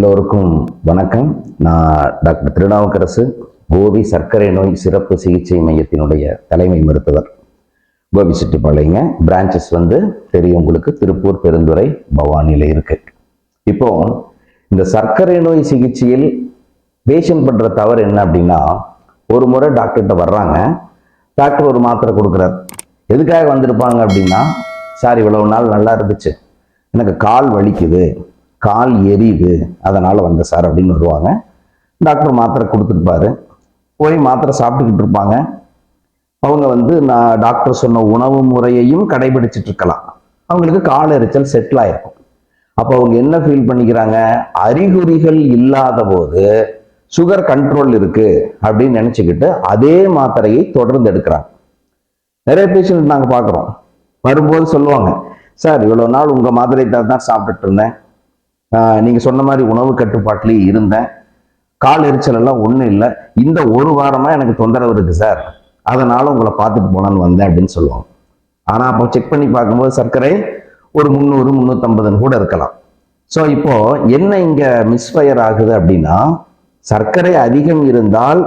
எல்லோருக்கும் வணக்கம். நான் டாக்டர் திருநாவுக்கரசு, கோபி சர்க்கரை நோய் சிறப்பு சிகிச்சை மையத்தினுடைய தலைமை மருத்துவர். கோபிச்செட்டிப்பாளையங்க. பிரான்ச்சஸ் தெரியும் உங்களுக்கு, திருப்பூர், பெருந்துறை, பவானியில் இருக்கு. இப்போ இந்த சர்க்கரை நோய் சிகிச்சையில் பேஷண்ட் பண்ற தவறு என்ன அப்படின்னா, ஒரு முறை டாக்டர்கிட்ட வர்றாங்க, டாக்டர் ஒரு மாத்திரை கொடுக்குறார். எதுக்காக வந்திருப்பாங்க அப்படின்னா, சார் இவ்வளவு நாள் நல்லா இருந்துச்சு, எனக்கு கால் வலிக்குது, கால் எரியுது, அதனால வந்த சார் அப்படின்னு வருவாங்க. டாக்டர் மாத்திரை கொடுத்துருப்பாரு, போய் மாத்திரை சாப்பிட்டுக்கிட்டு இருப்பாங்க. அவங்க நான் டாக்டர் சொன்ன உணவு முறையையும் கடைபிடிச்சிட்டு இருக்கலாம், அவங்களுக்கு கால் எரிச்சல் செட்டில் ஆயிருக்கும். அப்போ அவங்க என்ன ஃபீல் பண்ணிக்கிறாங்க, அறிகுறிகள் இல்லாத போது சுகர் கண்ட்ரோல் இருக்கு அப்படின்னு நினைச்சுக்கிட்டு அதே மாத்திரையை தொடர்ந்து எடுக்கிறாங்க. நிறைய பேஷண்ட் நாங்கள் பார்க்குறோம், வரும்போது சொல்லுவாங்க, சார் இவ்வளோ நாள் உங்கள் மாத்திரை தான் சாப்பிட்டுட்டு இருந்தேன், நீங்க சொன்ன மாதிரி உணவு கட்டுப்பாட்டிலேயே இருந்தேன், கால் எரிச்சல் எல்லாம் ஒன்றும் இல்லை, இந்த ஒரு வாரமா எனக்கு தொந்தரவு இருக்கு சார், அதனால உங்களை பார்த்துட்டு போனான்னு வந்தேன் அப்படின்னு சொல்லுவாங்க. ஆனா அப்போ செக் பண்ணி பார்க்கும்போது சர்க்கரை ஒரு 300 350 கூட இருக்கலாம். ஸோ இப்போ என்ன இங்க மிஸ்ஃபயர் ஆகுது அப்படின்னா, சர்க்கரை அதிகம் இருந்தால்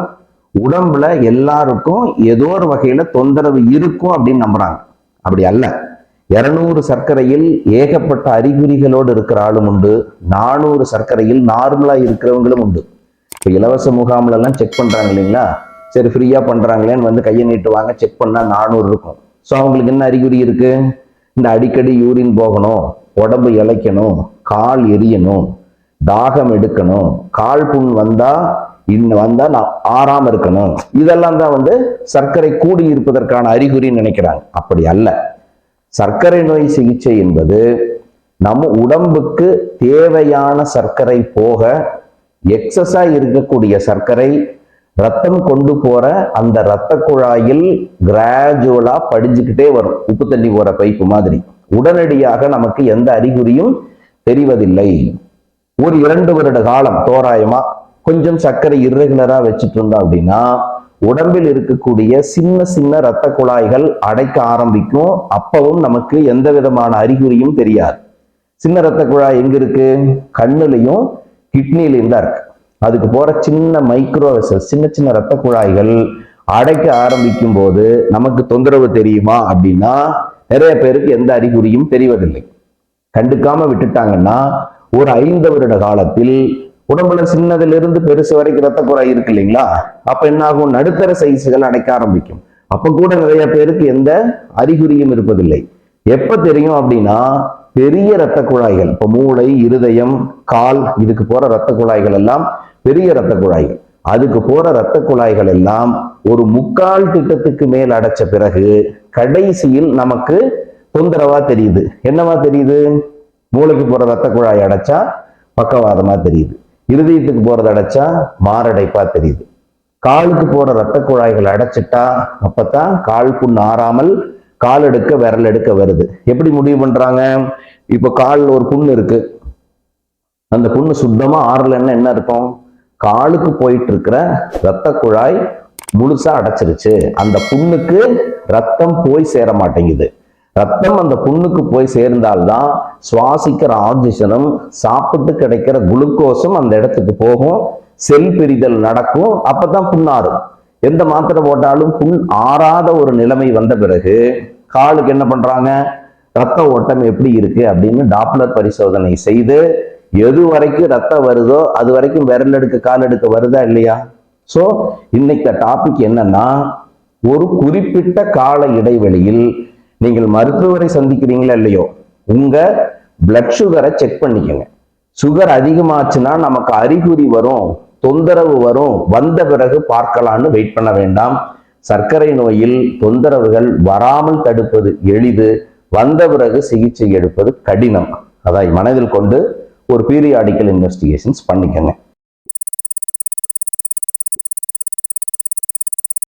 உடம்புல எல்லாருக்கும் ஏதோ ஒரு வகையில தொந்தரவு இருக்கும் அப்படின்னு நம்புறாங்க. அப்படி அல்ல. 200 சர்க்கரையில் ஏகப்பட்ட அறிகுறிகளோடு இருக்கிற ஆளும் உண்டு, 400 சர்க்கரையில் நார்மலா இருக்கிறவங்களும் உண்டு. இப்போ இலவச முகாம்ல எல்லாம் செக் பண்றாங்க இல்லைங்களா, சரி ஃப்ரீயா பண்றாங்களேன்னு கையை நீட்டுவாங்க, செக் பண்ணா 400 இருக்கும். ஸோ அவங்களுக்கு என்ன அறிகுறி இருக்கு, இந்த அடிக்கடி யூரின் போகணும், உடம்பு இளைக்கணும், கால் எரியணும், தாகம் எடுக்கணும், கால் புண் வந்தா நான் ஆறாம இருக்கணும், இதெல்லாம் தான் சர்க்கரை கூடி இருப்பதற்கான அறிகுறின்னு நினைக்கிறாங்க. அப்படி அல்ல. சர்க்கரை நோய் சிகிச்சை என்பது நம்ம உடம்புக்கு தேவையான சர்க்கரை போக எக்ஸஸா இருக்கக்கூடிய சர்க்கரை ரத்தம் கொண்டு போற அந்த இரத்த குழாயில் கிராஜுவலா படிஞ்சுக்கிட்டே வரும், உப்பு தண்ணி போற பைப்பு மாதிரி. உடனடியாக நமக்கு எந்த அறிகுறியும் தெரிவதில்லை. ஒரு 2 வருட காலம் தோராயமா கொஞ்சம் சர்க்கரை இர்ரெகுலரா வச்சுட்டு இருந்தோம் அப்படின்னா உடம்பில் இருக்கக்கூடிய சின்ன சின்ன இரத்த குழாய்கள் அடைக்க ஆரம்பிக்கும். அப்பவும் நமக்கு எந்த விதமான அறிகுறியும் தெரியாது. சின்ன இரத்த குழாய் எங்க இருக்கு, கண்ணுலையும் கிட்னிலையும் தான் இருக்கு. அதுக்கு போற சின்ன மைக்ரோ வெசல்ஸ், சின்ன சின்ன இரத்த குழாய்கள் அடைக்க ஆரம்பிக்கும் போது நமக்கு தொந்தரவு தெரியுமா அப்படின்னா, நிறைய பேருக்கு எந்த அறிகுறியும் தெரிவதில்லை. கண்டுக்காம விட்டுட்டாங்கன்னா ஒரு 5 வருட காலத்தில் உடம்புல சின்னதிலிருந்து பெருசு வரைக்கும் ரத்த குழாய் இருக்கு இல்லைங்களா, அப்ப என்ன ஆகும், நடுத்தர சைஸுகள் அடைக்க ஆரம்பிக்கும். அப்ப கூட நிறைய பேருக்கு எந்த அறிகுறியும் இருப்பதில்லை. எப்ப தெரியும் அப்படின்னா, பெரிய இரத்த குழாய்கள், இப்ப மூளை, இருதயம், கால், இதுக்கு போற இரத்த குழாய்கள் எல்லாம் பெரிய இரத்த குழாய்கள். அதுக்கு போற இரத்த குழாய்கள் எல்லாம் ஒரு 3/4 திட்டத்துக்கு மேல் அடைச்ச பிறகு கடைசியில் நமக்கு தொந்தரவா தெரியுது. என்னவா தெரியுது, மூளைக்கு போற இரத்த குழாய் அடைச்சா பக்கவாதமா தெரியுது, இருதயத்துக்கு போறது அடைச்சா மாரடைப்பா தெரியுது, காலுக்கு போற இரத்த குழாய்கள் அடைச்சிட்டா அப்பதான் கால் புண் ஆறாமல் கால் எடுக்க விரல் எடுக்க வருது. எப்படி முடிவு பண்றாங்க, இப்ப காலில் ஒரு புண்ணு இருக்கு, அந்த புண்ணு சுத்தமா ஆறலன்னு என்ன அர்த்தம், காலுக்கு போயிட்டு இருக்கிற இரத்த குழாய் முழுசா அடைச்சிருச்சு, அந்த புண்ணுக்கு ரத்தம் போய் சேர மாட்டேங்குது. ரத்தம் அந்த புண்ணுக்கு போய் சேர்ந்தால்தான் சுவாசிக்கிற ஆக்சிஜனும் சாப்பிட்டு கிடைக்கிற குளுக்கோஸும் அந்த இடத்துக்கு போகும், செல் பிரிதல் நடக்கும், அப்பதான் புண்ணாறும். எந்த மாத்திரை போட்டாலும் புண் ஆறாத ஒரு நிலைமை வந்த பிறகு காலுக்கு என்ன பண்றாங்க, ரத்த ஓட்டம் எப்படி இருக்கு அப்படின்னு டாப்லர் பரிசோதனை செய்து எது வரைக்கும் ரத்தம் வருதோ அது வரைக்கும் விரல் எடுக்க கால் எடுக்க வருதா இல்லையா. சோ இன்னைக்கு டாபிக் என்னன்னா, ஒரு குறிப்பிட்ட கால இடைவெளியில் நீங்கள் மருத்துவரை சந்திக்கிறீங்களா இல்லையோ, உங்க பிளட் சுகரை செக் பண்ணிக்கோங்க. சுகர் அதிகமாச்சுன்னா நமக்கு அறிகுறி வரும், தொந்தரவு வரும், வந்த பிறகு பார்க்கலான்னு வெயிட் பண்ண வேண்டாம். சர்க்கரை நோயில் தொந்தரவுகள் வராமல் தடுப்பது எளிது, வந்த பிறகு சிகிச்சை எடுப்பது கடினம். அதை மனதில் கொண்டு ஒரு பீரியாடிக்கல் இன்வெஸ்டிகேஷன்ஸ் பண்ணிக்கோங்க.